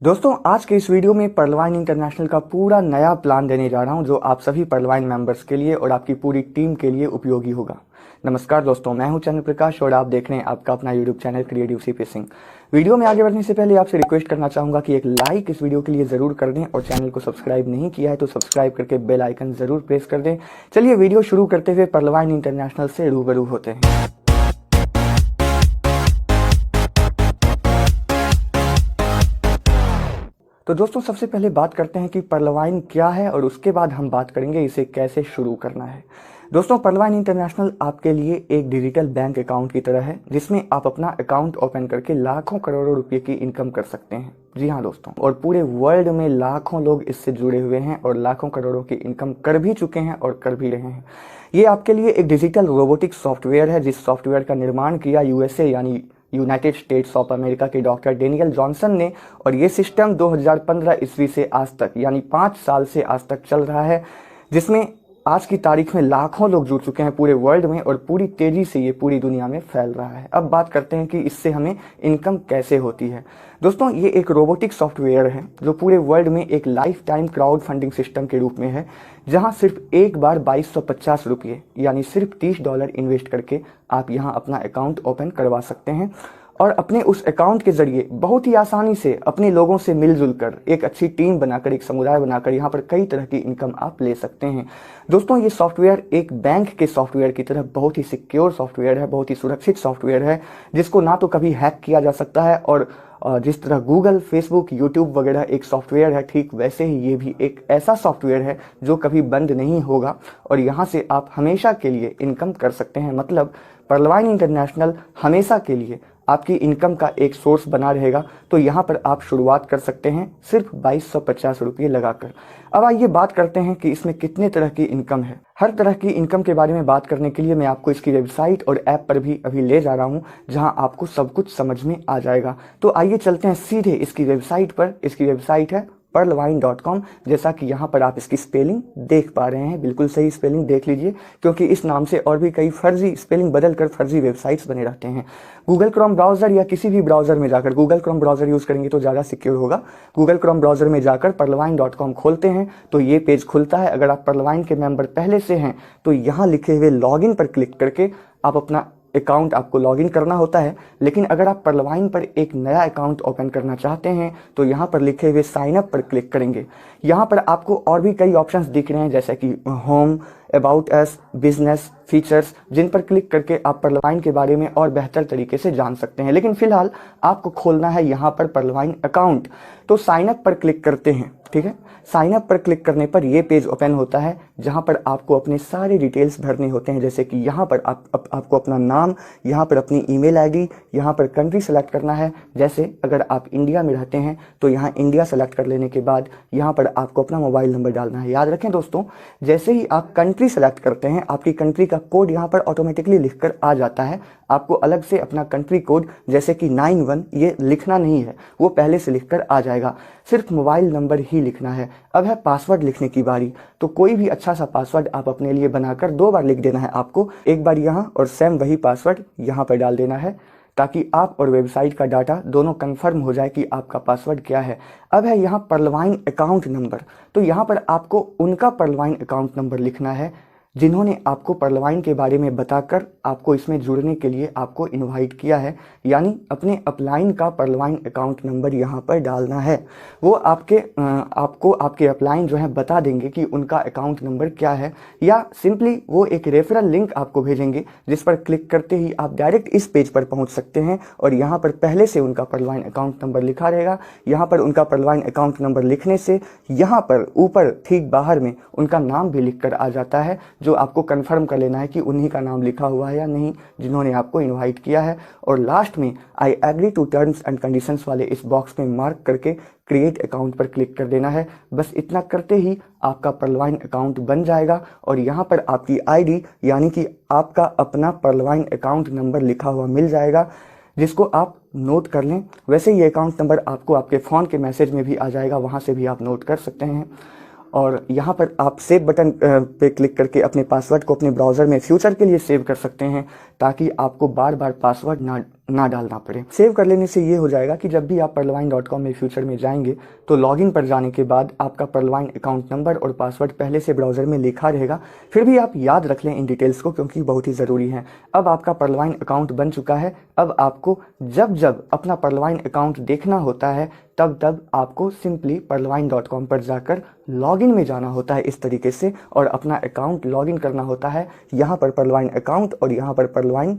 दोस्तों आज के इस वीडियो में पर्लवाइन इंटरनेशनल का पूरा नया प्लान देने जा रहा हूं जो आप सभी पर्लवाइन मेंबर्स के लिए और आपकी पूरी टीम के लिए उपयोगी होगा। नमस्कार दोस्तों, मैं हूं चंद्र प्रकाश और आप देख रहे हैं आपका अपना यूट्यूब चैनल क्रिएटिव सी फिशिंग। वीडियो में आगे बढ़ने से पहले आपसे रिक्वेस्ट करना चाहूंगा कि एक लाइक इस वीडियो के लिए जरूर कर दें और चैनल को सब्सक्राइब नहीं किया है तो सब्सक्राइब करके बेल आइकन जरूर प्रेस कर दें। चलिए वीडियो शुरू करते हुए पर्लवाइन इंटरनेशनल से रूबरू होते हैं। तो दोस्तों सबसे पहले बात करते हैं कि पर्लवाइन क्या है और उसके बाद हम बात करेंगे इसे कैसे शुरू करना है। दोस्तों पर्लवाइन इंटरनेशनल आपके लिए एक डिजिटल बैंक अकाउंट की तरह है जिसमें आप अपना अकाउंट ओपन करके लाखों करोड़ों रुपए की इनकम कर सकते हैं। जी हाँ दोस्तों, और पूरे वर्ल्ड में लाखों लोग इससे जुड़े हुए हैं और लाखों करोड़ों की इनकम कर भी चुके हैं और कर भी रहे हैं। ये आपके लिए एक डिजिटल रोबोटिक सॉफ्टवेयर है जिस सॉफ्टवेयर का निर्माण किया यूएसए यानी यूनाइटेड स्टेट्स ऑफ अमेरिका के डॉक्टर डेनियल जॉनसन ने, और ये सिस्टम 2015 ईस्वी से आज तक यानी 5 साल से आज तक चल रहा है, जिसमें आज की तारीख में लाखों लोग जुड़ चुके हैं पूरे वर्ल्ड में और पूरी तेजी से ये पूरी दुनिया में फैल रहा है। अब बात करते हैं कि इससे हमें इनकम कैसे होती है। दोस्तों ये एक रोबोटिक सॉफ्टवेयर है जो पूरे वर्ल्ड में एक life time crowd funding system के रूप में है, जहां सिर्फ एक बार 2250 रुपये यानी सिर्फ $30 इन्वेस्ट करके आप यहां अपना अकाउंट ओपन करवा सकते हैं और अपने उस अकाउंट के जरिए बहुत ही आसानी से अपने लोगों से मिलजुल कर एक अच्छी टीम बनाकर एक समुदाय बनाकर यहाँ पर कई तरह की इनकम आप ले सकते हैं। दोस्तों ये सॉफ्टवेयर एक बैंक के सॉफ्टवेयर की तरह बहुत ही सिक्योर सॉफ्टवेयर है, बहुत ही सुरक्षित सॉफ्टवेयर है जिसको ना तो कभी हैक किया जा सकता है, और जिस तरह गूगल, फेसबुक, यूट्यूब वगैरह एक सॉफ्टवेयर है, ठीक वैसे ही ये भी एक ऐसा सॉफ्टवेयर है जो कभी बंद नहीं होगा और यहाँ से आप हमेशा के लिए इनकम कर सकते हैं। मतलब पर्लवाइन इंटरनेशनल हमेशा के लिए आपकी इनकम का एक सोर्स बना रहेगा। तो यहाँ पर आप शुरुआत कर सकते हैं सिर्फ 2250 रुपये लगाकर। अब आइए बात करते हैं कि इसमें कितने तरह की इनकम है। हर तरह की इनकम के बारे में बात करने के लिए मैं आपको इसकी वेबसाइट और ऐप पर भी अभी ले जा रहा हूँ जहाँ आपको सब कुछ समझ में आ जाएगा। तो आइए चलते हैं सीधे इसकी वेबसाइट पर। इसकी वेबसाइट है pearlvine.com। जैसा कि यहाँ पर आप इसकी स्पेलिंग देख पा रहे हैं, बिल्कुल सही स्पेलिंग देख लीजिए, क्योंकि इस नाम से और भी कई फर्जी स्पेलिंग बदलकर फर्जी वेबसाइट्स बने रहते हैं। गूगल क्रोम ब्राउजर या किसी भी ब्राउजर में जाकर, गूगल क्रोम ब्राउजर यूज करेंगे तो ज़्यादा सिक्योर होगा। गूगल क्रोम ब्राउजर में जाकर pearlvine.com खोलते हैं तो ये पेज खुलता है। अगर आप पर्लवाइन के मेंबर पहले से हैं तो यहाँ लिखे हुए लॉगिन पर क्लिक करके आप अपना अकाउंट आपको लॉगिन करना होता है। लेकिन अगर आप पर्लवाइन पर एक नया अकाउंट ओपन करना चाहते हैं तो यहाँ पर लिखे हुए साइन अप पर क्लिक करेंगे। यहाँ पर आपको और भी कई ऑप्शंस दिख रहे हैं जैसे कि home, about us, business, features, जिन पर क्लिक करके आप पर्लवाइन के बारे में और बेहतर तरीके से जान सकते हैं। लेकिन फिलहाल आपको खोलना है यहाँ पर पर्लवाइन अकाउंट, तो साइन अप पर क्लिक करते हैं। ठीक है, साइन अप पर क्लिक करने पर यह पेज ओपन होता है जहां पर आपको अपने सारे डिटेल्स भरने होते हैं, जैसे कि यहाँ पर आपको अपना नाम, यहाँ पर अपनी ईमेल आईडी, यहाँ पर कंट्री सेलेक्ट करना है। जैसे अगर आप इंडिया में रहते हैं तो यहाँ इंडिया सेलेक्ट कर लेने के बाद यहाँ पर आपको अपना मोबाइल नंबर डालना है। याद रखें दोस्तों, जैसे ही आप कंट्री सेलेक्ट करते हैं आपकी कंट्री का कोड यहाँ पर ऑटोमेटिकली लिखकर आ जाता है। आपको अलग से अपना कंट्री कोड जैसे कि 91 ये लिखना नहीं है, वो पहले से लिखकर आ जाएगा। सिर्फ मोबाइल नंबर ही लिखना है। अब है पासवर्ड लिखने की बारी, तो कोई भी अच्छा सा पासवर्ड आप अपने लिए बनाकर 2 बार लिख देना है आपको, एक बार यहाँ और सेम वही पासवर्ड यहाँ पर डाल देना है ताकि आप और वेबसाइट का डाटा दोनों कंफर्म हो जाए कि आपका पासवर्ड क्या है। अब है यहाँ पर्लवाइन अकाउंट नंबर, तो यहाँ पर आपको उनका पर्लवाइन अकाउंट नंबर लिखना है जिन्होंने आपको पर्लवाइन के बारे में बताकर आपको इसमें जुड़ने के लिए आपको इनवाइट किया है, यानी अपने अपलाइन का पर्लवाइन अकाउंट नंबर यहाँ पर डालना है। वो आपको आपके अपलाइन जो है बता देंगे कि उनका अकाउंट नंबर क्या है, या सिंपली वो एक रेफरल लिंक आपको भेजेंगे जिस पर क्लिक करते ही आप डायरेक्ट इस पेज पर पहुँच सकते हैं और यहाँ पर पहले से उनका पर्लवाइन अकाउंट नंबर लिखा रहेगा। यहाँ पर उनका पर्लवाइन अकाउंट नंबर लिखने से यहाँ पर ऊपर ठीक बाहर में उनका नाम भी लिख कर आ जाता है, जो आपको कंफर्म कर लेना है कि उन्हीं का नाम लिखा हुआ है या नहीं जिन्होंने आपको इनवाइट किया है। और लास्ट में I agree to terms and conditions वाले इस बॉक्स में मार्क करके क्रिएट अकाउंट पर क्लिक कर देना है। बस इतना करते ही आपका पर्लवाइन अकाउंट बन जाएगा और यहाँ पर आपकी आईडी यानी कि आपका अपना पर्लवाइन अकाउंट नंबर लिखा हुआ मिल जाएगा, जिसको आप नोट कर लें। वैसे ये अकाउंट नंबर आपको आपके फ़ोन के मैसेज में भी आ जाएगा, वहाँ से भी आप नोट कर सकते हैं। और यहाँ पर आप सेव बटन पे क्लिक करके अपने पासवर्ड को अपने ब्राउज़र में फ्यूचर के लिए सेव कर सकते हैं ताकि आपको बार बार पासवर्ड ना ना डालना पड़े। सेव कर लेने से ये हो जाएगा कि जब भी आप perlwine.com में फ्यूचर में जाएंगे तो लॉगिन पर जाने के बाद आपका perlwine अकाउंट नंबर और पासवर्ड पहले से ब्राउज़र में लिखा रहेगा। फिर भी आप याद रख लें इन डिटेल्स को, क्योंकि बहुत ही ज़रूरी है। अब आपका perlwine अकाउंट बन चुका है। अब आपको जब जब अपना perlwine अकाउंट देखना होता है तब तब आपको सिंपली perlwine.com पर जाकर लॉगिन में जाना होता है इस तरीके से, और अपना अकाउंट लॉगिन करना होता है यहाँ पर perlwine अकाउंट और यहाँ पर perlwine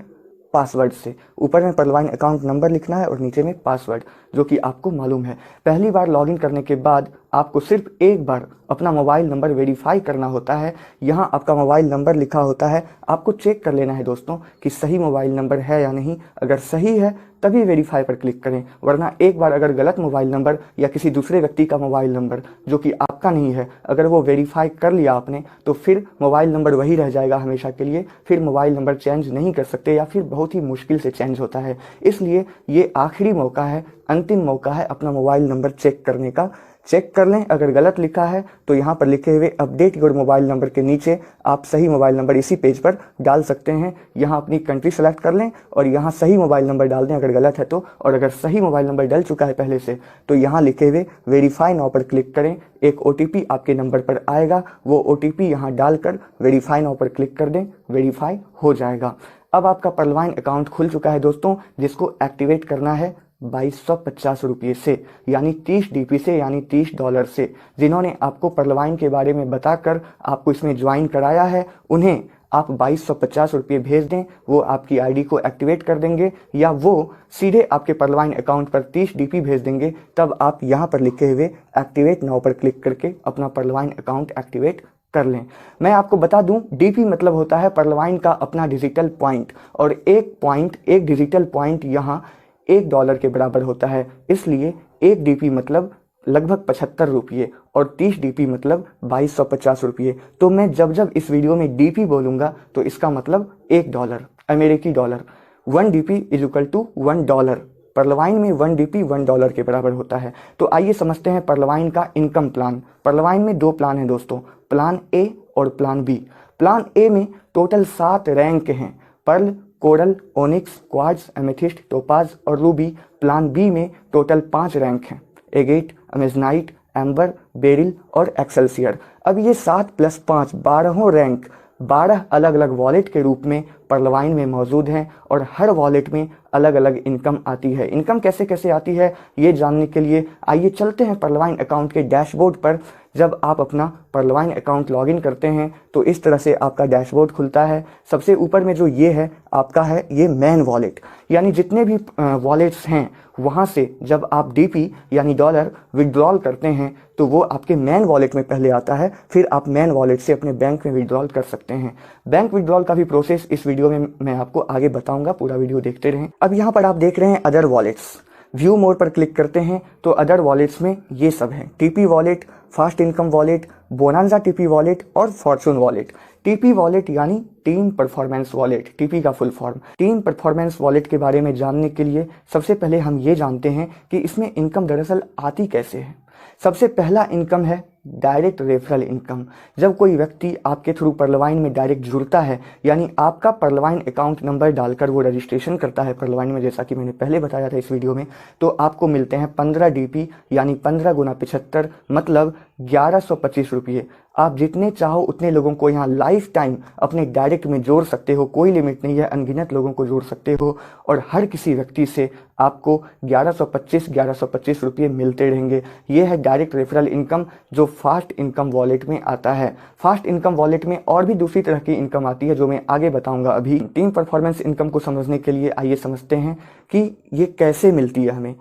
पासवर्ड से। ऊपर में perlwine अकाउंट नंबर लिखना है और नीचे में पासवर्ड, जो कि आपको मालूम है। पहली बार लॉगिन करने के बाद आपको सिर्फ एक बार अपना मोबाइल नंबर वेरीफाई करना होता है। यहाँ आपका मोबाइल नंबर लिखा होता है, आपको चेक कर लेना है दोस्तों कि सही मोबाइल नंबर है या नहीं। अगर सही है तभी वेरीफाई पर क्लिक करें, वरना एक बार अगर गलत मोबाइल नंबर या किसी दूसरे व्यक्ति का मोबाइल नंबर जो कि आपका नहीं है, अगर वो वेरीफाई कर लिया आपने, तो फिर मोबाइल नंबर वही रह जाएगा हमेशा के लिए। फिर मोबाइल नंबर चेंज नहीं कर सकते या फिर बहुत ही मुश्किल से चेंज होता है। इसलिए ये आखिरी मौका है, अंतिम मौका है अपना मोबाइल नंबर चेक करने का। चेक कर लें, अगर गलत लिखा है तो यहाँ पर लिखे हुए अपडेट योर मोबाइल नंबर के नीचे आप सही मोबाइल नंबर इसी पेज पर डाल सकते हैं। यहाँ अपनी कंट्री सेलेक्ट कर लें और यहाँ सही मोबाइल नंबर डाल दें अगर गलत है तो, और अगर सही मोबाइल नंबर डल चुका है पहले से तो यहाँ लिखे हुए वेरीफाई नाउ पर क्लिक करें। एक OTP आपके नंबर पर आएगा, वो OTP यहाँ डालकर वेरीफाई नाउ पर क्लिक कर दें, वेरीफाई हो जाएगा। अब आपका perlwine अकाउंट खुल चुका है दोस्तों, जिसको एक्टिवेट करना है 2250 रुपये से, यानी 30 DP से, यानी $30 से। जिन्होंने आपको perlwine के बारे में बताकर आपको इसमें ज्वाइन कराया है, उन्हें आप 2250 रुपये भेज दें, वो आपकी आईडी को एक्टिवेट कर देंगे, या वो सीधे आपके perlwine अकाउंट पर 30 DP भेज देंगे। तब आप यहाँ पर लिखे हुए एक्टिवेट नाउ पर क्लिक करके अपना perlwine अकाउंट एक्टिवेट कर लें। मैं आपको बता दूं, DP मतलब होता है perlwine का अपना डिजिटल पॉइंट, और एक डिजिटल पॉइंट यहाँ $1 के बराबर होता है। इसलिए 1 DP मतलब लगभग 75 रुपये और 30 DP मतलब 2250 रुपये। तो मैं जब जब इस वीडियो में DP बोलूँगा तो इसका मतलब $1 अमेरिकी dollar. 1 DP is equal to $1। perlwine में 1 DP $1 के बराबर होता है। तो आइए समझते हैं perlwine का इनकम प्लान। perlwine में 2 प्लान हैं दोस्तों, प्लान A और प्लान B। प्लान A में टोटल 7 रैंक हैं, pearl, coral, onyx, quartz, amethyst, topaz और रूबी। प्लान बी में टोटल 5 रैंक हैं, एगेट, अमेजनाइट, एम्बर, बेरिल और एक्सेल्सियर। अब ये 7 + 5 12 रैंक 12 अलग अलग वॉलेट के रूप में perlwine में मौजूद हैं, और हर वॉलेट में अलग अलग इनकम आती है। इनकम कैसे कैसे आती है ये जानने के लिए आइए चलते हैं perlwine अकाउंट के डैशबोर्ड पर। जब आप अपना perlwine अकाउंट लॉगिन करते हैं तो इस तरह से आपका डैशबोर्ड खुलता है। सबसे ऊपर में जो ये है आपका है ये मेन वॉलेट, यानी जितने भी वॉलेट्स हैं वहाँ से जब आप DP यानी डॉलर विड्रॉल करते हैं तो वो आपके मेन वॉलेट में पहले आता है, फिर आप मेन वॉलेट से अपने बैंक में विड्रॉल कर सकते हैं। बैंक विड्रॉल का भी प्रोसेस इस वीडियो में मैं आपको आगे बताऊंगा, पूरा वीडियो देखते रहें। अब यहाँ पर आप देख रहे हैं अदर वॉलेट्स। व्यू मोर पर क्लिक करते हैं तो अदर वॉलेट्स में ये सब है, TP wallet, fast income wallet, bonanza TP wallet और फॉर्चून वॉलेट। TP वॉलेट यानी टीम परफॉर्मेंस वॉलेट, TP का full form. Team performance wallet के बारे में जानने के लिए सबसे पहले हम ये जानते हैं कि इसमें इनकम दरअसल आती कैसे है। सबसे पहला इनकम है डायरेक्ट रेफरल इनकम। जब कोई व्यक्ति आपके थ्रू perlwine में डायरेक्ट जुड़ता है, यानी आपका perlwine अकाउंट नंबर डालकर वो रजिस्ट्रेशन करता है perlwine में, जैसा कि मैंने पहले बताया था इस वीडियो में, तो आपको मिलते हैं 15 DP, यानी 15 × 75 मतलब 1125 रुपये। आप जितने चाहो उतने लोगों को यहाँ लाइफ टाइम अपने डायरेक्ट में जोड़ सकते हो, कोई लिमिट नहीं है, अनगिनत लोगों को जोड़ सकते हो, और हर किसी व्यक्ति से आपको 1125 रुपये मिलते रहेंगे। ये है डायरेक्ट रेफरल इनकम जो फास्ट इनकम वॉलेट में आता है। फास्ट इनकम वॉलेट में और भी दूसरी तरह की इनकम आती है जो मैं आगे बताऊंगा। अभी टीम परफॉर्मेंस इनकम को समझने के लिए आइए समझते हैं कि ये कैसे मिलती है हमें।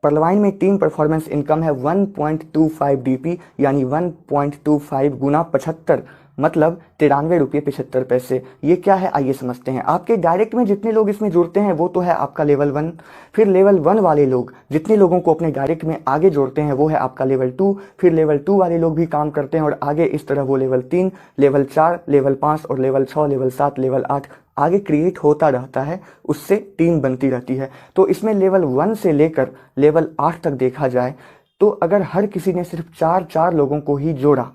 perlwine में टीम परफॉर्मेंस इनकम है 1.25 DP, यानी 1.25 × 75 मतलब 93 रुपये 75 पैसे। ये क्या है आइए समझते हैं। आपके डायरेक्ट में जितने लोग इसमें जुड़ते हैं वो तो है आपका लेवल 1, फिर लेवल 1 वाले लोग जितने लोगों को अपने डायरेक्ट में आगे जोड़ते हैं वो है आपका लेवल 2, फिर लेवल 2 वाले लोग भी काम करते हैं और आगे इस तरह वो लेवल 3, लेवल 4, लेवल 5 और लेवल 6, लेवल 7, लेवल 8 आगे क्रिएट होता रहता है, उससे टीम बनती रहती है। तो इसमें लेवल 1 से लेकर लेवल 8 तक देखा जाए तो अगर हर किसी ने सिर्फ 4 लोगों को ही जोड़ा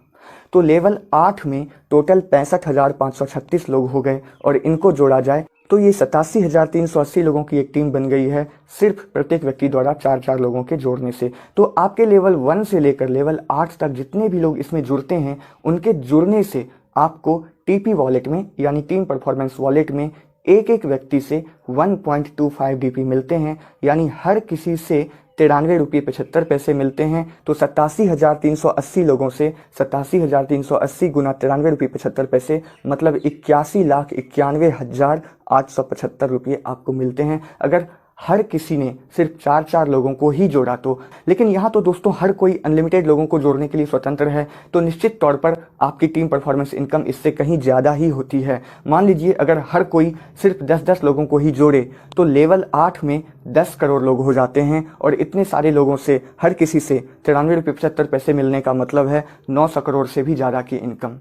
तो लेवल 8 में टोटल 65,536 लोग हो गए, और इनको जोड़ा जाए तो ये 87,380 लोगों की एक टीम बन गई है सिर्फ प्रत्येक व्यक्ति द्वारा 4-4 लोगों के जोड़ने से। तो आपके लेवल 1 से लेकर लेवल 8 तक जितने भी लोग इसमें जुड़ते हैं, उनके जुड़ने से आपको टीपी वॉलेट में यानी टीम परफॉर्मेंस वॉलेट में एक एक व्यक्ति से 1.25 डीपी मिलते हैं, यानी हर किसी से 93 रुपये 75 पैसे मिलते हैं। तो 87,380 लोगों से 87,380 गुना 93 रुपये 75 पैसे मतलब 81,91,875 रुपये आपको मिलते हैं अगर हर किसी ने सिर्फ 4-4 लोगों को ही जोड़ा तो। लेकिन यहाँ तो दोस्तों हर कोई अनलिमिटेड लोगों को जोड़ने के लिए स्वतंत्र है, तो निश्चित तौर पर आपकी टीम परफॉर्मेंस इनकम इससे कहीं ज़्यादा ही होती है। मान लीजिए अगर हर कोई सिर्फ 10-10 लोगों को ही जोड़े तो लेवल 8 में 10 करोड़ लोग हो जाते हैं, और इतने सारे लोगों से हर किसी से 93 रुपये 75 पैसे मिलने का मतलब है 900 करोड़ से भी ज़्यादा की इनकम।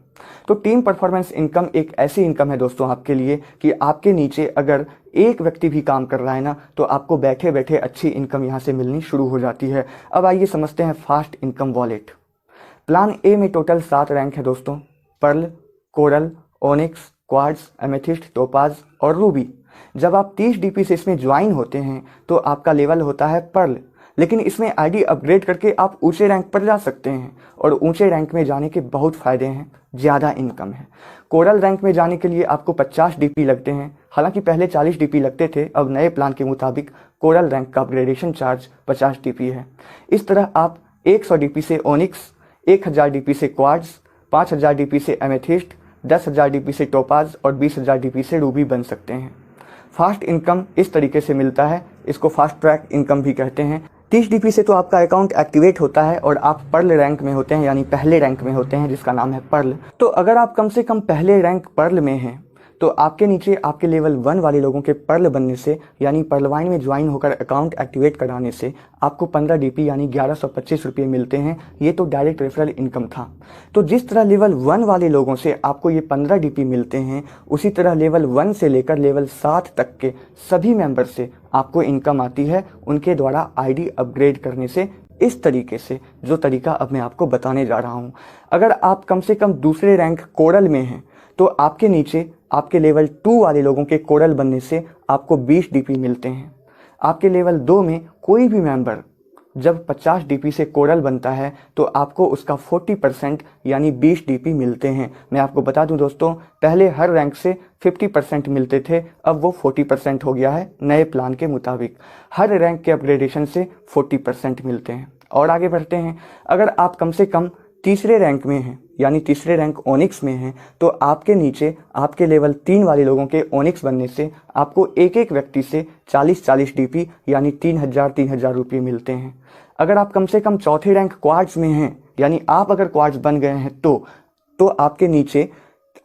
तो टीम परफॉर्मेंस इनकम एक ऐसी इनकम है दोस्तों आपके लिए कि आपके नीचे अगर एक व्यक्ति भी काम कर रहा है ना, तो आपको बैठे बैठे अच्छी इनकम यहाँ से मिलनी शुरू हो जाती है। अब आइए समझते हैं fast income wallet. Plan A में टोटल 7 रैंक है दोस्तों, pearl, coral, onyx, quartz, amethyst, topaz और रूबी। जब आप 30 डीपी से इसमें ज्वाइन होते हैं तो आपका लेवल होता है पर्ल, लेकिन इसमें आईडी अपग्रेड करके आप ऊंचे रैंक पर जा सकते हैं, और ऊंचे रैंक में जाने के बहुत फ़ायदे हैं, ज़्यादा इनकम है। कोरल रैंक में जाने के लिए आपको 50 डीपी लगते हैं, हालांकि पहले 40 डीपी लगते थे, अब नए प्लान के मुताबिक कोरल रैंक का अपग्रेडेशन चार्ज 50 डीपी है। इस तरह आप 100 डीपी से ओनिक्स, 1000 डीपी से क्वार्ट्ज, 5000 डीपी से एमेथिस्ट, 10,000 डीपी से टोपाज और 20,000 डीपी से रूबी बन सकते हैं। फास्ट इनकम इस तरीके से मिलता है, इसको फास्ट ट्रैक इनकम भी कहते हैं। 30 डीपी से तो आपका अकाउंट एक्टिवेट होता है और आप पर्ल रैंक में होते हैं, यानी पहले रैंक में होते हैं, जिसका नाम है पर्ल। तो अगर आप कम से कम पहले रैंक पर्ल में हैं तो आपके नीचे आपके लेवल 1 वाले लोगों के पर्ल बनने से यानी पर्लवाइन में ज्वाइन होकर अकाउंट एक्टिवेट कराने से आपको 15 डीपी यानी 1125 रुपये मिलते हैं। ये तो डायरेक्ट रेफरल इनकम था। तो जिस तरह लेवल 1 वाले लोगों से आपको ये 15 डीपी मिलते हैं, उसी तरह लेवल 1 से लेकर लेवल 7 तक के सभी मेंबर से आपको इनकम आती है उनके द्वारा आईडी अपग्रेड करने से, इस तरीके से, जो तरीका अब मैं आपको बताने जा रहा हूँ। अगर आप कम से कम दूसरे रैंक कोरल में हैं तो आपके नीचे आपके लेवल 2 वाले लोगों के कोरल बनने से आपको 20 डीपी मिलते हैं। आपके लेवल 2 में कोई भी मेंबर जब 50 डीपी से कोरल बनता है तो आपको उसका 40% यानी 20 डीपी मिलते हैं। मैं आपको बता दूं दोस्तों, पहले हर रैंक से 50% मिलते थे, अब वो 40% हो गया है नए प्लान के मुताबिक। हर रैंक के अपग्रेडेशन से 40% मिलते हैं। और आगे बढ़ते हैं, अगर आप कम से कम तीसरे रैंक में हैं यानी तीसरे रैंक ओनिक्स में हैं तो आपके नीचे आपके लेवल 3 वाले लोगों के ओनिक्स बनने से आपको एक एक व्यक्ति से 40-40 डीपी यानी 3,000 रुपये मिलते हैं। अगर आप कम से कम चौथे रैंक क्वार्ट्ज में हैं यानी आप अगर क्वार्ट्ज बन गए हैं तो आपके नीचे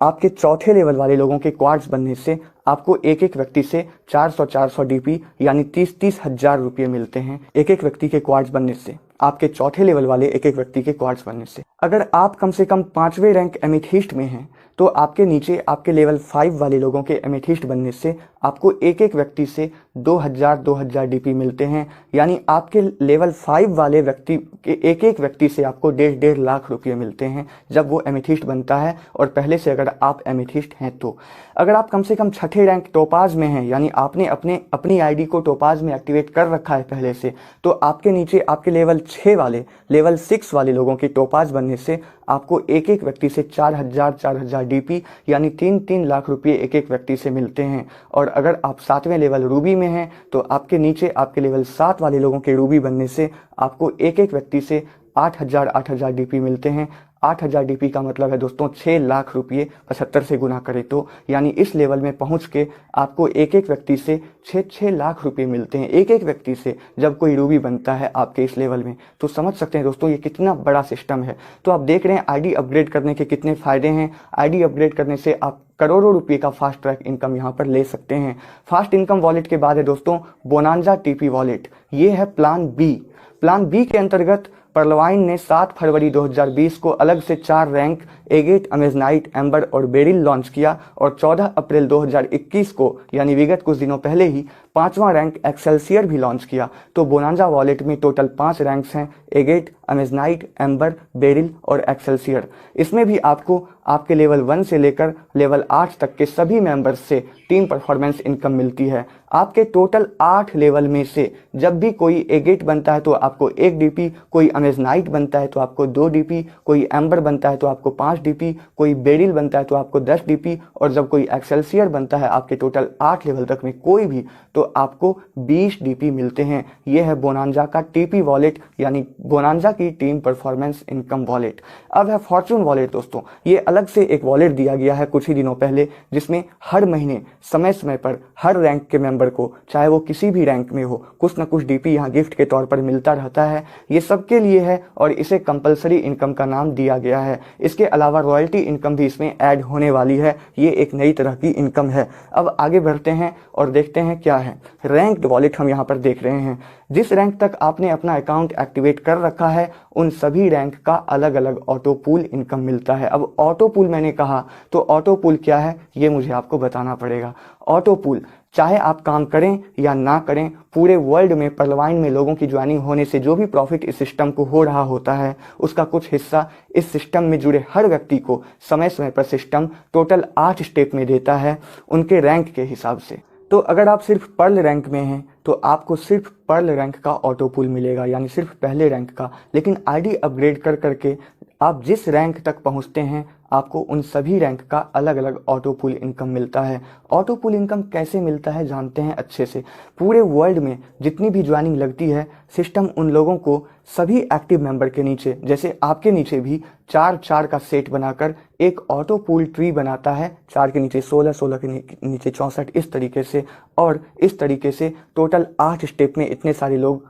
आपके चौथे लेवल वाले लोगों के क्वार्ट्ज बनने से आपको एक एक व्यक्ति से 400 डीपी यानी 30,000 रुपये मिलते हैं। एक एक व्यक्ति के क्वार्ट्ज बनने से, आपके चौथे लेवल वाले एक एक व्यक्ति के क्वार्ट्ज बनने से। अगर आप कम से कम 5वें रैंक एमेथिस्ट में हैं तो आपके नीचे आपके लेवल 5 वाले लोगों के एमेथिस्ट बनने से आपको एक एक व्यक्ति से 2,000 डीपी मिलते हैं, यानी आपके लेवल 5 वाले व्यक्ति के एक एक व्यक्ति से आपको 1.5 लाख रुपये मिलते हैं जब वो एमेथिस्ट बनता है, और पहले से अगर आप एमेथिस्ट हैं तो। अगर आप कम से कम छठे रैंक टोपाज में हैं यानी आपने अपनी आईडी को टोपाज में एक्टिवेट कर रखा है पहले से, तो आपके नीचे आपके लेवल 6 वाले लेवल 6 वाले लोगों के टोपाज बनने से आपको एक एक व्यक्ति से 4,000 डीपी यानी 3 लाख रुपये एक एक व्यक्ति से मिलते हैं। और अगर आप 7वें लेवल रूबी में हैं तो आपके नीचे आपके लेवल 7 वाले लोगों के रूबी बनने से आपको एक एक व्यक्ति से 8,000 डीपी मिलते हैं। 8,000 डीपी का मतलब है दोस्तों 6 लाख रुपये 75 से गुना करें तो, यानी इस लेवल में पहुंच के आपको एक एक व्यक्ति से 6 लाख रुपये मिलते हैं एक एक व्यक्ति से जब कोई रूबी बनता है आपके इस लेवल में। तो समझ सकते हैं दोस्तों ये कितना बड़ा सिस्टम है। तो आप देख रहे हैं आईडी अपग्रेड करने के कितने फ़ायदे हैं। आईडी अपग्रेड करने से आप करोड़ों रुपये का फास्ट ट्रैक इनकम यहाँ पर ले सकते हैं। फास्ट इनकम वॉलेट के बाद है दोस्तों बोनांजा टीपी वॉलेट। ये है प्लान बी। प्लान बी के अंतर्गत पर्लवाइन ने 7 फरवरी 2020 को अलग से 4 रैंक एगेट, अमेजनाइट, एम्बर और बेरिल लॉन्च किया, और 14 अप्रैल 2021 को यानी विगत कुछ दिनों पहले ही 5वां रैंक एक्सेलसियर भी लॉन्च किया। तो बोनांजा वॉलेट में टोटल 5 रैंक्स हैं, एगेट, अमेजनाइट, एम्बर, बेरिल और एक्सेल्सियर। इसमें भी आपको आपके लेवल 1 से लेकर लेवल 8 तक के सभी मेंबर्स से टीम परफॉर्मेंस इनकम मिलती है। आपके टोटल 8 लेवल में से जब भी कोई एगेट बनता है तो आपको 1 डीपी, कोई अमेजनाइट बनता है तो आपको 2 डीपी, कोई एम्बर बनता है तो आपको 5 डीपी, कोई बेरिल बनता है तो आपको 10 डीपी, और जब कोई एक्सेल्सियर बनता है आपके टोटल 8 लेवल तक में कोई भी, तो आपको 20 डीपी मिलते हैं। यह है बोनांजा का टीपी वॉलेट, यानी बोनांजा की टीम परफॉर्मेंस इनकम वॉलेट। अब है फॉर्चून वॉलेट दोस्तों। ये अलग से एक वॉलेट दिया गया है कुछ ही दिनों पहले, जिसमें हर महीने समय समय पर हर रैंक के मेंबर को, चाहे वो किसी भी रैंक में हो, कुछ ना कुछ डीपी यहाँ गिफ्ट के तौर पर मिलता रहता है। ये सबके लिए है और इसे कंपलसरी इनकम का नाम दिया गया है। इसके अलावा रॉयल्टी इनकम भी इसमें ऐड होने वाली है। ये एक नई तरह की इनकम है। अब आगे बढ़ते हैं और देखते हैं क्या है। रैंक्ड वॉलेट हम यहाँ पर देख रहे हैं। जिस रैंक तक आपने अपना अकाउंट एक्टिवेट कर रखा है उन सभी रैंक का अलग अलग ऑटो पूल इनकम मिलता है। अब ऑटो पूल मैंने कहा तो ऑटो पूल क्या है ये मुझे आपको बताना पड़ेगा। ऑटो पूल, चाहे आप काम करें या ना करें, पूरे वर्ल्ड में परलवाइन में लोगों की ज्वाइनिंग होने से जो भी प्रॉफिट इस सिस्टम को हो रहा होता है उसका कुछ हिस्सा इस सिस्टम में जुड़े हर व्यक्ति को समय समय पर सिस्टम टोटल 8 स्टेप में देता है उनके रैंक के हिसाब से। तो अगर आप सिर्फ पर्ल रैंक में हैं तो आपको सिर्फ पर्ल रैंक का ऑटो पूल मिलेगा, यानी सिर्फ पहले रैंक का। लेकिन आईडी अपग्रेड कर करके आप जिस रैंक तक पहुंचते हैं आपको उन सभी रैंक का अलग अलग ऑटो पूल इनकम मिलता है। ऑटो पूल इनकम कैसे मिलता है जानते हैं अच्छे से। पूरे वर्ल्ड में जितनी भी ज्वाइनिंग लगती है सिस्टम उन लोगों को सभी एक्टिव मेंबर के नीचे, जैसे आपके नीचे भी 4-4 का सेट बनाकर एक ऑटो पूल ट्री बनाता है। 4 के नीचे 16, 16 के नीचे 64, इस तरीके से। और इस तरीके से टोटल 8 स्टेप में इतने सारे लोग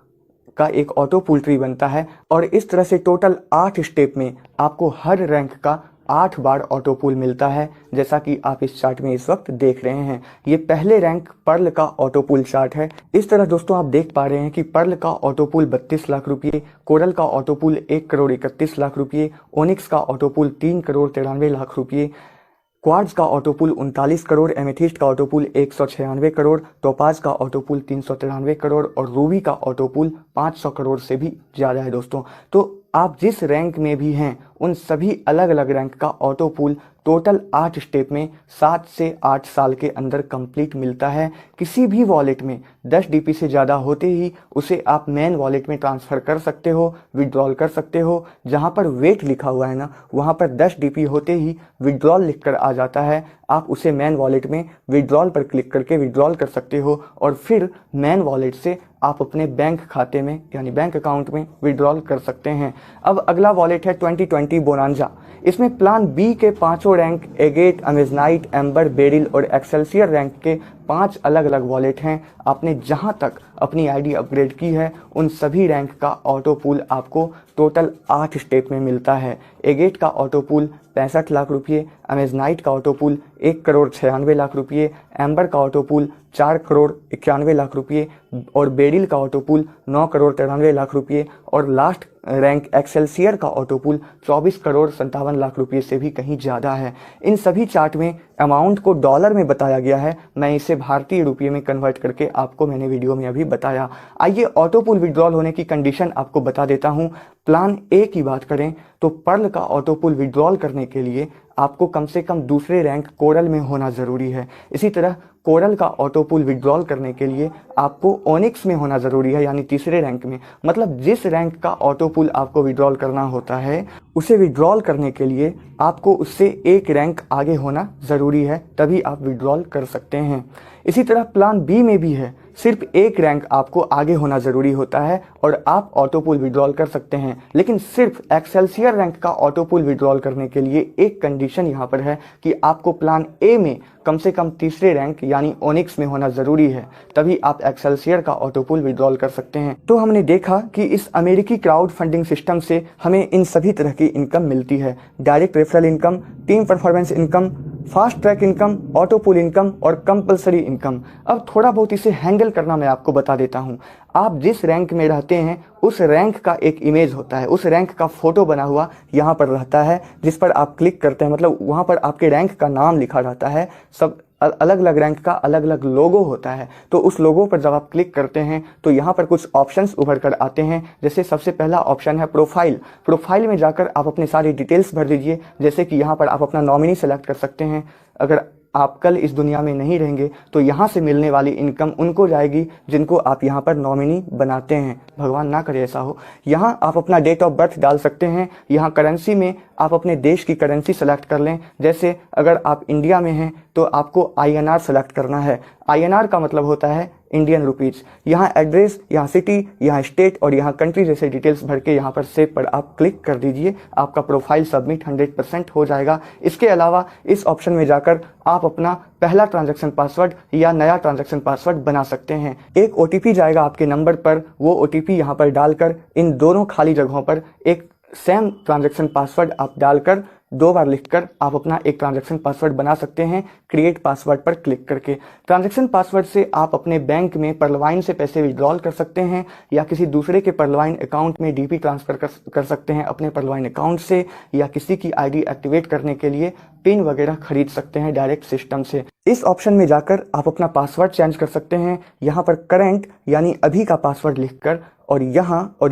का एक ऑटो पूल ट्री बनता है। और इस तरह से टोटल 8 स्टेप में आपको हर रैंक का 8 बार ऑटो पूल मिलता है, जैसा कि आप इस चार्ट में इस वक्त देख रहे हैं। ये पहले रैंक पर्ल का ऑटो पूल चार्ट है। इस तरह दोस्तों आप देख पा रहे हैं कि पर्ल का ऑटो पूल 32 लाख रुपये, कोरल का ऑटो पूल 1 करोड़ 31 लाख रुपये, ओनिक्स का ऑटो पूल 3 करोड़ 93 लाख रुपये, क्वार्ट्ज का ऑटो पूल 39 करोड़, एमेथिस्ट का ऑटो पूल 196 करोड़, टोपाज का ऑटो पूल 393 करोड़ और रूबी का ऑटो पूल 500 करोड़ से भी ज़्यादा है दोस्तों। तो आप जिस रैंक में भी हैं उन सभी अलग अलग रैंक का ऑटो पूल टोटल 8 स्टेप में 7 से 8 साल के अंदर कंप्लीट मिलता है। किसी भी वॉलेट में 10 डीपी से ज़्यादा होते ही उसे आप मेन वॉलेट में ट्रांसफ़र कर सकते हो, विड्रॉल कर सकते हो। जहां पर वेट लिखा हुआ है ना वहां पर 10 डीपी होते ही विड्रॉल लिखकर आ जाता है। आप उसे मेन वॉलेट में विड्रॉल पर क्लिक करके विड्रॉल कर सकते हो और फिर मेन वॉलेट से आप अपने बैंक खाते में यानी बैंक अकाउंट में विड्रॉल कर सकते हैं। अब अगला वॉलेट है 2020 बोनांजा। इसमें प्लान बी के 5 rank agate, amazonite, amber, beryl और एक्सेल्सियर रैंक के 5 अलग अलग वॉलेट हैं। आपने जहां तक अपनी आईडी अपग्रेड की है उन सभी रैंक का ऑटो पूल आपको टोटल 8 स्टेप में मिलता है। एगेट का ऑटो पूल 65 लाख रुपये, अमेजनाइट का ऑटो पूल 1 करोड़ 96 लाख रुपये, एम्बर का ऑटो पूल 4 करोड़ 91 लाख रुपये और बेरिल का ऑटो पूल 9 करोड़ 93 लाख रुपये और लास्ट रैंक एक्सेल्सियर का ऑटो पूल 24 करोड़ 57 लाख रुपये से भी कहीं ज़्यादा है। इन सभी चार्ट में अमाउंट को डॉलर में बताया गया है, मैं इसे भारतीय रुपये में कन्वर्ट करके आपको मैंने वीडियो में अभी बताया। आइए ऑटो पूल विड्रॉल होने की कंडीशन आपको बता देता हूँ। प्लान ए की बात करें तो पर्ल का ऑटो पूल विड्रॉल करने के लिए आपको कम से कम दूसरे रैंक कोरल में होना ज़रूरी है। इसी तरह कोरल का ऑटो पूल विड्रॉल करने के लिए आपको ओनिक्स में होना ज़रूरी है, यानी तीसरे रैंक में। मतलब जिस रैंक का ऑटो पूल आपको विड्रॉल करना होता है उसे विड्रॉल करने के लिए आपको उससे एक रैंक आगे होना ज़रूरी है, तभी आप विड्रॉल कर सकते हैं। इसी तरह प्लान बी में भी है, सिर्फ एक रैंक आपको आगे होना ज़रूरी होता है और आप ऑटो पूल विड्रॉल कर सकते हैं। लेकिन सिर्फ एक्सेल्सियर रैंक का ऑटो पूल विड्रॉल करने के लिए एक कंडीशन यहाँ पर है कि आपको प्लान ए में कम से कम तीसरे रैंक यानी ओनिक्स में होना ज़रूरी है, तभी आप एक्सेल्सियर का ऑटो पूल विड्रॉल कर सकते हैं। तो हमने देखा कि इस अमेरिकी क्राउड फंडिंग सिस्टम से हमें इन सभी तरह की इनकम मिलती है। Direct referral income, team performance income, fast track income, auto pool income और कंपलसरी इनकम। अब थोड़ा बहुत इसे हैंडल करना मैं आपको बता देता हूँ। आप जिस रैंक में रहते हैं उस रैंक का एक इमेज होता है, उस रैंक का फोटो बना हुआ यहाँ पर रहता है, जिस पर आप क्लिक करते हैं। मतलब वहाँ पर आपके रैंक का नाम लिखा रहता है, सब अलग अलग रैंक का अलग अलग लोगो होता है। तो उस लोगो पर जब आप क्लिक करते हैं तो यहाँ पर कुछ ऑप्शंस उभर कर आते हैं। जैसे सबसे पहला ऑप्शन है प्रोफाइल। प्रोफाइल में जाकर आप अपने सारी डिटेल्स भर दीजिए। जैसे कि यहाँ पर आप अपना नॉमिनी सेलेक्ट कर सकते हैं। अगर आप कल इस दुनिया में नहीं रहेंगे तो यहाँ से मिलने वाली इनकम उनको जाएगी जिनको आप यहाँ पर नॉमिनी बनाते हैं। भगवान ना करे ऐसा हो। यहाँ आप अपना डेट ऑफ बर्थ डाल सकते हैं। यहाँ करेंसी में आप अपने देश की करेंसी सेलेक्ट कर लें। जैसे अगर आप इंडिया में हैं तो आपको INR सेलेक्ट करना है। INR का मतलब होता है इंडियन रुपीज़। यहाँ एड्रेस, यहाँ सिटी, यहाँ स्टेट और यहाँ कंट्री जैसे डिटेल्स भर के यहाँ पर सेव पर आप क्लिक कर दीजिए। आपका प्रोफाइल सबमिट 100% हो जाएगा। इसके अलावा इस ऑप्शन में जाकर आप अपना पहला ट्रांजैक्शन पासवर्ड या नया ट्रांजैक्शन पासवर्ड बना सकते हैं। एक OTP जाएगा आपके नंबर पर। वो OTP यहाँ पर डालकर इन दोनों खाली जगहों पर एक सेम ट्रांजैक्शन पासवर्ड आप डालकर 2 बार लिखकर आप अपना एक ट्रांजैक्शन पासवर्ड बना सकते हैं क्रिएट पासवर्ड पर क्लिक करके। ट्रांजैक्शन पासवर्ड से आप अपने बैंक में पर्लवाइन से पैसे विड्रॉल कर सकते हैं या किसी दूसरे के पर्लवाइन अकाउंट में DP ट्रांसफर कर सकते हैं अपने पर्लवाइन अकाउंट से, या किसी की ID एक्टिवेट करने के लिए पिन वगैरह खरीद सकते हैं डायरेक्ट सिस्टम से। इस ऑप्शन में जाकर आप अपना पासवर्ड चेंज कर सकते हैं। यहाँ पर करंट यानी अभी का पासवर्ड लिखकर और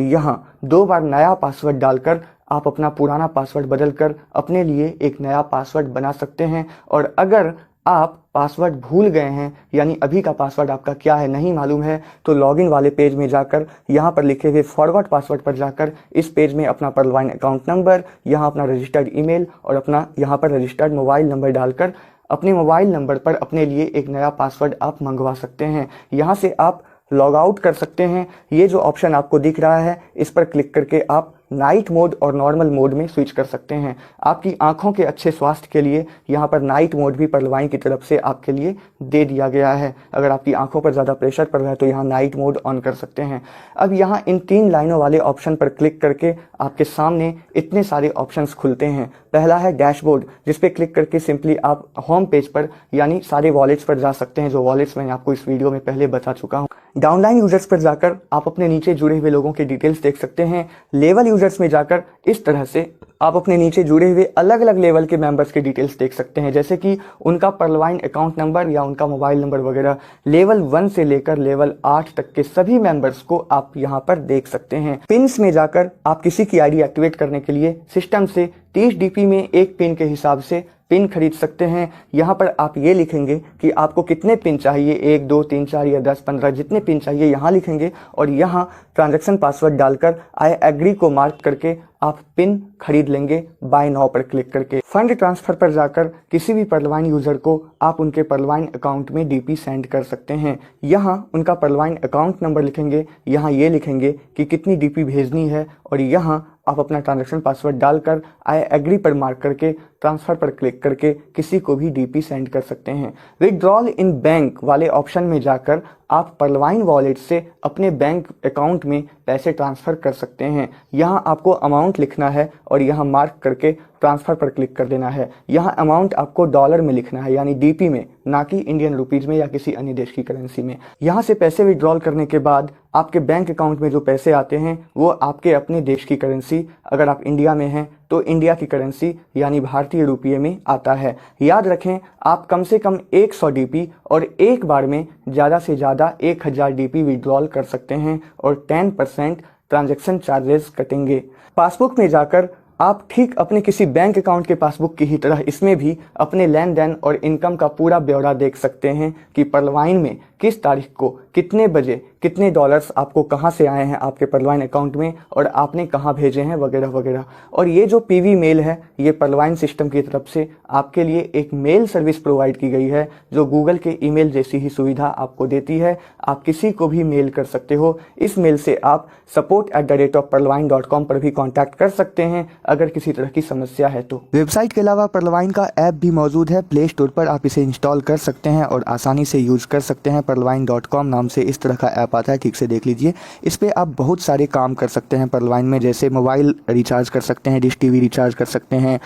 यहाँ 2 बार नया पासवर्ड डालकर आप अपना पुराना पासवर्ड बदलकर अपने लिए एक नया पासवर्ड बना सकते हैं। और अगर आप पासवर्ड भूल गए हैं यानी अभी का पासवर्ड आपका क्या है नहीं मालूम है तो लॉगिन वाले पेज में जाकर यहाँ पर लिखे हुए फॉरगॉट पासवर्ड पर जाकर इस पेज में अपना पर्लवाइन अकाउंट नंबर, यहाँ अपना रजिस्टर्ड ईमेल और अपना यहाँ पर रजिस्टर्ड मोबाइल नंबर डालकर अपने मोबाइल नंबर पर अपने लिए एक नया पासवर्ड आप मंगवा सकते हैं। यहाँ से आप लॉग आउट कर सकते हैं। ये जो ऑप्शन आपको दिख रहा है इस पर क्लिक करके आप नाइट मोड और नॉर्मल मोड में स्विच कर सकते हैं। आपकी आंखों के अच्छे स्वास्थ्य के लिए यहाँ पर नाइट मोड भी पर्लवाइन की तरफ से आपके लिए दे दिया गया है। अगर आपकी आंखों पर ज़्यादा प्रेशर पड़ रहा है तो यहाँ नाइट मोड ऑन कर सकते हैं। अब यहाँ इन 3 लाइनों वाले ऑप्शन पर क्लिक करके आपके सामने इतने सारे ऑप्शंस खुलते हैं। पहला है डैशबोर्ड, जिस पे क्लिक करके सिंपली आप होम पेज पर यानी सारे वॉलेट्स पर जा सकते हैं, जो वॉलेट्स मैंने आपको इस वीडियो में पहले बता चुका हूँ। डाउनलाइन यूजर्स पर जाकर आप अपने नीचे जुड़े हुए लोगों के डिटेल्स देख सकते हैं। लेवल यूजर्स में जाकर इस तरह से आप अपने नीचे जुड़े हुए अलग अलग लेवल के मेंबर्स के डिटेल्स देख सकते हैं, जैसे कि उनका पर्लवाइन अकाउंट नंबर या उनका मोबाइल नंबर वगैरह। लेवल 1 से लेकर लेवल 8 तक के सभी मेंबर्स को आप यहाँ पर देख सकते हैं। पिन्स में जाकर आप किसी की ID एक्टिवेट करने के लिए सिस्टम से 30 DP में एक पिन के हिसाब से पिन खरीद सकते हैं। यहाँ पर आप ये लिखेंगे कि आपको कितने पिन चाहिए, 1 2 3 4 या 10 15 जितने पिन चाहिए यहाँ लिखेंगे और यहाँ ट्रांजैक्शन पासवर्ड डालकर आई एग्री को मार्क करके आप पिन खरीद लेंगे बाय नाउ पर क्लिक करके। फंड ट्रांसफर पर जाकर किसी भी पर्लवाइन यूजर को आप उनके पर्लवाइन अकाउंट में DP सेंड कर सकते हैं। यहाँ उनका पर्लवाइन अकाउंट नंबर लिखेंगे, यहाँ ये लिखेंगे कि कितनी DP भेजनी है और यहाँ आप अपना ट्रांजैक्शन पासवर्ड डालकर आई एग्री पर मार्क करके ट्रांसफर पर क्लिक करके किसी को भी DP सेंड कर सकते हैं। विड्रॉल इन बैंक वाले ऑप्शन में जाकर आप पर्लवाइन वॉलेट से अपने बैंक अकाउंट में पैसे ट्रांसफ़र कर सकते हैं। यहाँ आपको अमाउंट लिखना है और यहाँ मार्क करके ट्रांसफ़र पर क्लिक कर देना है। यहाँ अमाउंट आपको डॉलर में लिखना है यानी DP में, ना कि इंडियन रुपीज़ में या किसी अन्य देश की करेंसी में। यहाँ से पैसे विड्रॉल करने के बाद आपके बैंक अकाउंट में जो पैसे आते हैं वो आपके अपने देश की करेंसी, अगर आप इंडिया में हैं तो इंडिया की करेंसी यानी भारतीय रुपये में आता है। याद रखें आप कम से कम 100 DP और एक बार में ज़्यादा से ज़्यादा 1000 DP विड्रॉल कर सकते हैं और 10% ट्रांजैक्शन चार्जेस कटेंगे। पासबुक में जाकर आप ठीक अपने किसी बैंक अकाउंट के पासबुक की ही तरह इसमें भी अपने लेन देन और इनकम का पूरा ब्यौरा देख सकते हैं कि पर्लवाइन में किस तारीख को कितने बजे कितने डॉलर्स आपको कहां से आए हैं आपके पर्लवाइन अकाउंट में और आपने कहां भेजे हैं वगैरह वगैरह। और ये जो PV मेल है ये पर्लवाइन सिस्टम की तरफ से आपके लिए एक मेल सर्विस प्रोवाइड की गई है जो गूगल के ईमेल जैसी ही सुविधा आपको देती है। आप किसी को भी मेल कर सकते हो। इस मेल से आप support@perlwine.com पर भी कॉन्टैक्ट कर सकते हैं अगर किसी तरह की समस्या है तो। वेबसाइट के अलावा पर्लवाइन का ऐप भी मौजूद है, प्ले स्टोर पर आप इसे इंस्टॉल कर सकते हैं और आसानी से यूज़ कर सकते हैं। perlwine.com नाम से इस तरह का ऐप आता है, ठीक से देख लीजिए। इस पे आप बहुत सारे काम कर सकते हैं पर्लवाइन में, जैसे मोबाइल रिचार्ज कर सकते हैं, डिश TV रिचार्ज कर सकते हैं,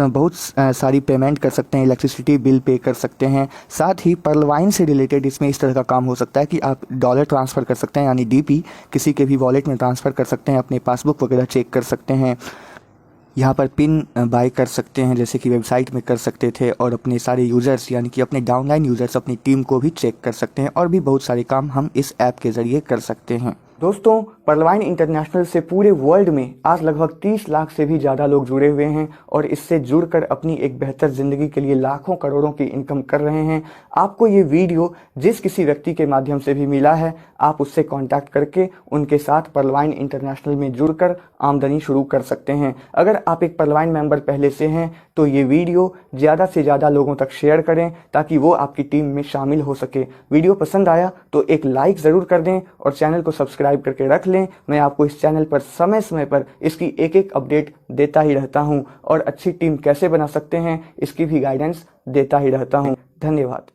बहुत सारी पेमेंट कर सकते हैं, इलेक्ट्रिसिटी बिल पे कर सकते हैं। साथ ही पर्लवाइन से रिलेटेड इसमें इस तरह का काम हो सकता है कि आप डॉलर ट्रांसफ़र कर सकते हैं यानी DP किसी के भी वॉलेट में ट्रांसफ़र कर सकते हैं, अपने पासबुक वगैरह चेक कर सकते हैं। यहाँ पर पिन बाय कर सकते हैं, जैसे कि वेबसाइट में कर सकते थे, और अपने सारे यूज़र्स यानी कि अपने डाउनलाइन यूज़र्स अपनी टीम को भी चेक कर सकते हैं, और भी बहुत सारे काम हम इस ऐप के ज़रिए कर सकते हैं। दोस्तों, पर्लवाइन इंटरनेशनल से पूरे वर्ल्ड में आज लगभग 30 लाख से भी ज़्यादा लोग जुड़े हुए हैं और इससे जुड़कर अपनी एक बेहतर ज़िंदगी के लिए लाखों करोड़ों की इनकम कर रहे हैं। आपको ये वीडियो जिस किसी व्यक्ति के माध्यम से भी मिला है, आप उससे कांटेक्ट करके उनके साथ पर्लवाइन इंटरनेशनल में जुड़कर आमदनी शुरू कर सकते हैं। अगर आप एक पर्लवाइन मेंबर पहले से हैं तो ये वीडियो ज़्यादा से ज़्यादा लोगों तक शेयर करें ताकि वो आपकी टीम में शामिल हो सके। वीडियो पसंद आया तो एक लाइक ज़रूर कर दें और चैनल को सब्सक्राइब करके रख लें। मैं आपको इस चैनल पर समय समय पर इसकी एक एक अपडेट देता ही रहता हूं और अच्छी टीम कैसे बना सकते हैं इसकी भी गाइडेंस देता ही रहता हूं। धन्यवाद।